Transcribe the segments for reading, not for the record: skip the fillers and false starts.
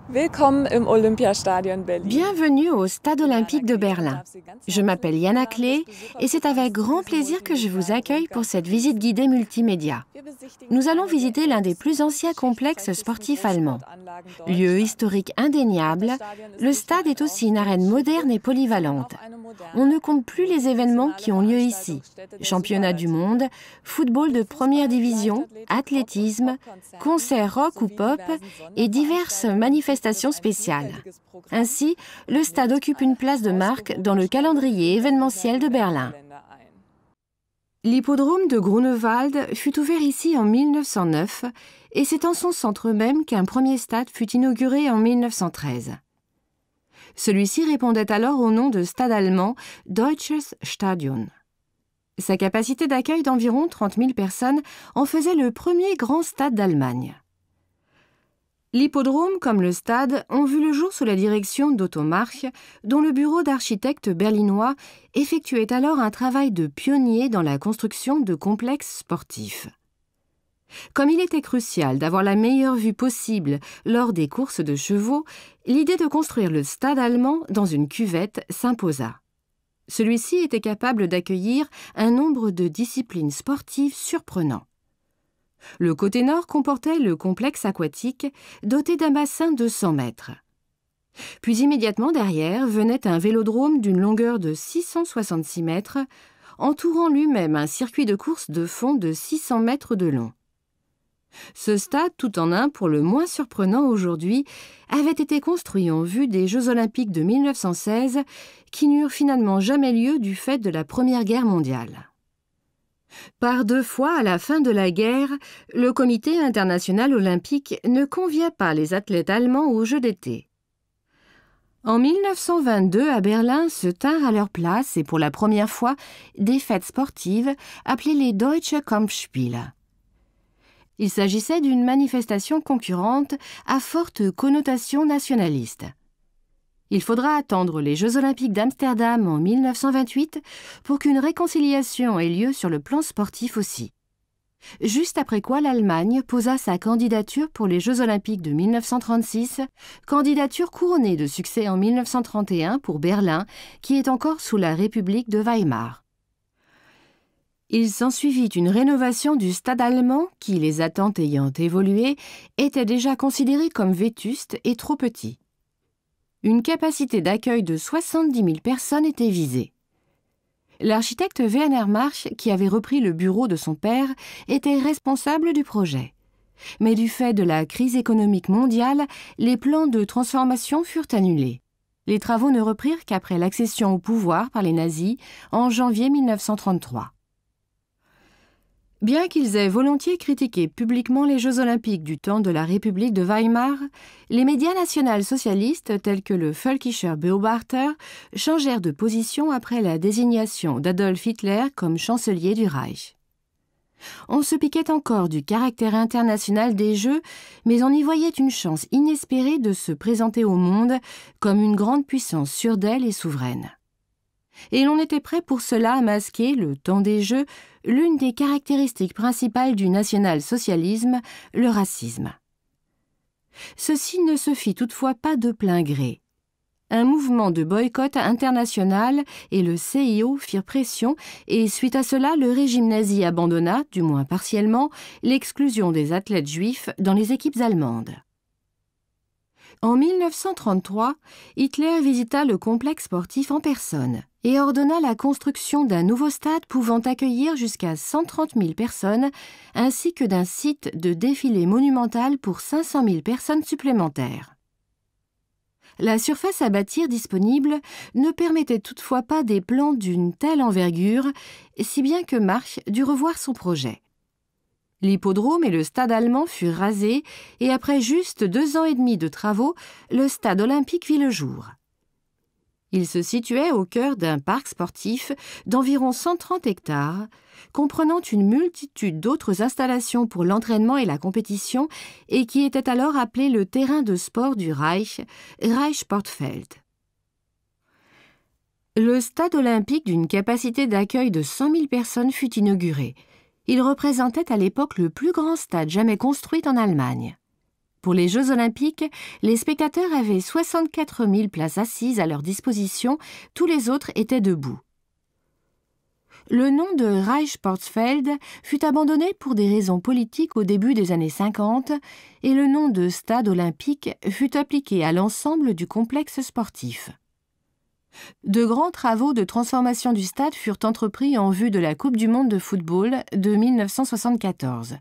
Bienvenue au Stade olympique de Berlin. Je m'appelle Jana Klee et c'est avec grand plaisir que je vous accueille pour cette visite guidée multimédia. Nous allons visiter l'un des plus anciens complexes sportifs allemands. Lieu historique indéniable, le stade est aussi une arène moderne et polyvalente. On ne compte plus les événements qui ont lieu ici. Championnat du monde, football de première division, athlétisme, concerts rock ou pop et diverses manifestations spéciales. Ainsi, le stade occupe une place de marque dans le calendrier événementiel de Berlin. L'hippodrome de Grunewald fut ouvert ici en 1909 et c'est en son centre même qu'un premier stade fut inauguré en 1913. Celui-ci répondait alors au nom de stade allemand Deutsches Stadion. Sa capacité d'accueil d'environ 30 000 personnes en faisait le premier grand stade d'Allemagne. L'hippodrome, comme le stade, ont vu le jour sous la direction d'Otto March, dont le bureau d'architectes berlinois effectuait alors un travail de pionnier dans la construction de complexes sportifs. Comme il était crucial d'avoir la meilleure vue possible lors des courses de chevaux, l'idée de construire le stade allemand dans une cuvette s'imposa. Celui-ci était capable d'accueillir un nombre de disciplines sportives surprenant. Le côté nord comportait le complexe aquatique, doté d'un bassin de 100 mètres. Puis immédiatement derrière venait un vélodrome d'une longueur de 666 mètres, entourant lui-même un circuit de course de fond de 600 mètres de long. Ce stade, tout en un pour le moins surprenant aujourd'hui, avait été construit en vue des Jeux olympiques de 1916, qui n'eurent finalement jamais lieu du fait de la Première Guerre mondiale. Par 2 fois à la fin de la guerre, le Comité international olympique ne convia pas les athlètes allemands aux Jeux d'été. En 1922, à Berlin, se tinrent à leur place, et pour la première fois, des fêtes sportives appelées les Deutsche Kampfspiele. Il s'agissait d'une manifestation concurrente à forte connotation nationaliste. Il faudra attendre les Jeux olympiques d'Amsterdam en 1928 pour qu'une réconciliation ait lieu sur le plan sportif aussi. Juste après quoi l'Allemagne posa sa candidature pour les Jeux olympiques de 1936, candidature couronnée de succès en 1931 pour Berlin, qui est encore sous la République de Weimar. Il s'ensuivit une rénovation du stade allemand qui, les attentes ayant évolué, était déjà considéré comme vétuste et trop petit. Une capacité d'accueil de 70 000 personnes était visée. L'architecte Werner March, qui avait repris le bureau de son père, était responsable du projet. Mais du fait de la crise économique mondiale, les plans de transformation furent annulés. Les travaux ne reprirent qu'après l'accession au pouvoir par les nazis en janvier 1933. Bien qu'ils aient volontiers critiqué publiquement les Jeux olympiques du temps de la République de Weimar, les médias national-socialistes tels que le Völkischer Beobachter changèrent de position après la désignation d'Adolf Hitler comme chancelier du Reich. On se piquait encore du caractère international des Jeux, mais on y voyait une chance inespérée de se présenter au monde comme une grande puissance sûre d'elle et souveraine. Et l'on était prêt pour cela à masquer, le temps des Jeux, l'une des caractéristiques principales du national-socialisme, le racisme. Ceci ne se fit toutefois pas de plein gré. Un mouvement de boycott international et le CIO firent pression et suite à cela, le régime nazi abandonna, du moins partiellement, l'exclusion des athlètes juifs dans les équipes allemandes. En 1933, Hitler visita le complexe sportif en personne et ordonna la construction d'un nouveau stade pouvant accueillir jusqu'à 130 000 personnes, ainsi que d'un site de défilé monumental pour 500 000 personnes supplémentaires. La surface à bâtir disponible ne permettait toutefois pas des plans d'une telle envergure, si bien que March dut revoir son projet. L'hippodrome et le stade allemand furent rasés et après juste 2 ans et demi de travaux, le stade olympique vit le jour. Il se situait au cœur d'un parc sportif d'environ 130 hectares, comprenant une multitude d'autres installations pour l'entraînement et la compétition et qui était alors appelé le terrain de sport du Reich, Reichssportfeld. Le stade olympique d'une capacité d'accueil de 100 000 personnes fut inauguré. Il représentait à l'époque le plus grand stade jamais construit en Allemagne. Pour les Jeux olympiques, les spectateurs avaient 64 000 places assises à leur disposition, tous les autres étaient debout. Le nom de Reichsportfeld fut abandonné pour des raisons politiques au début des années 50 et le nom de stade olympique fut appliqué à l'ensemble du complexe sportif. De grands travaux de transformation du stade furent entrepris en vue de la Coupe du monde de football de 1974.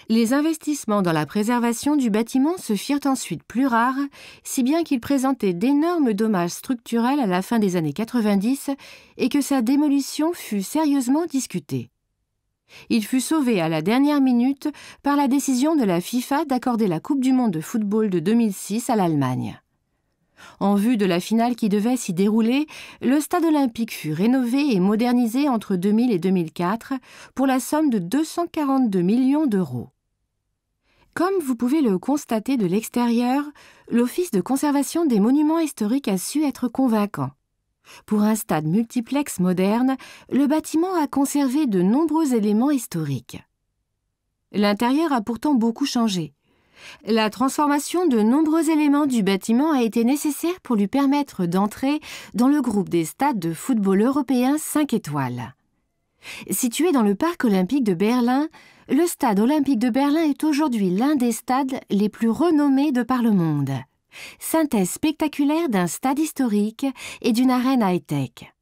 Les investissements dans la préservation du bâtiment se firent ensuite plus rares, si bien qu'il présentait d'énormes dommages structurels à la fin des années 90 et que sa démolition fut sérieusement discutée. Il fut sauvé à la dernière minute par la décision de la FIFA d'accorder la Coupe du monde de football de 2006 à l'Allemagne. En vue de la finale qui devait s'y dérouler, le stade olympique fut rénové et modernisé entre 2000 et 2004 pour la somme de 242 millions d'euros. Comme vous pouvez le constater de l'extérieur, l'Office de conservation des monuments historiques a su être convaincant. Pour un stade multiplex moderne, le bâtiment a conservé de nombreux éléments historiques. L'intérieur a pourtant beaucoup changé. La transformation de nombreux éléments du bâtiment a été nécessaire pour lui permettre d'entrer dans le groupe des stades de football européens 5 étoiles. Situé dans le parc olympique de Berlin, le stade olympique de Berlin est aujourd'hui l'un des stades les plus renommés de par le monde. Synthèse spectaculaire d'un stade historique et d'une arène high-tech.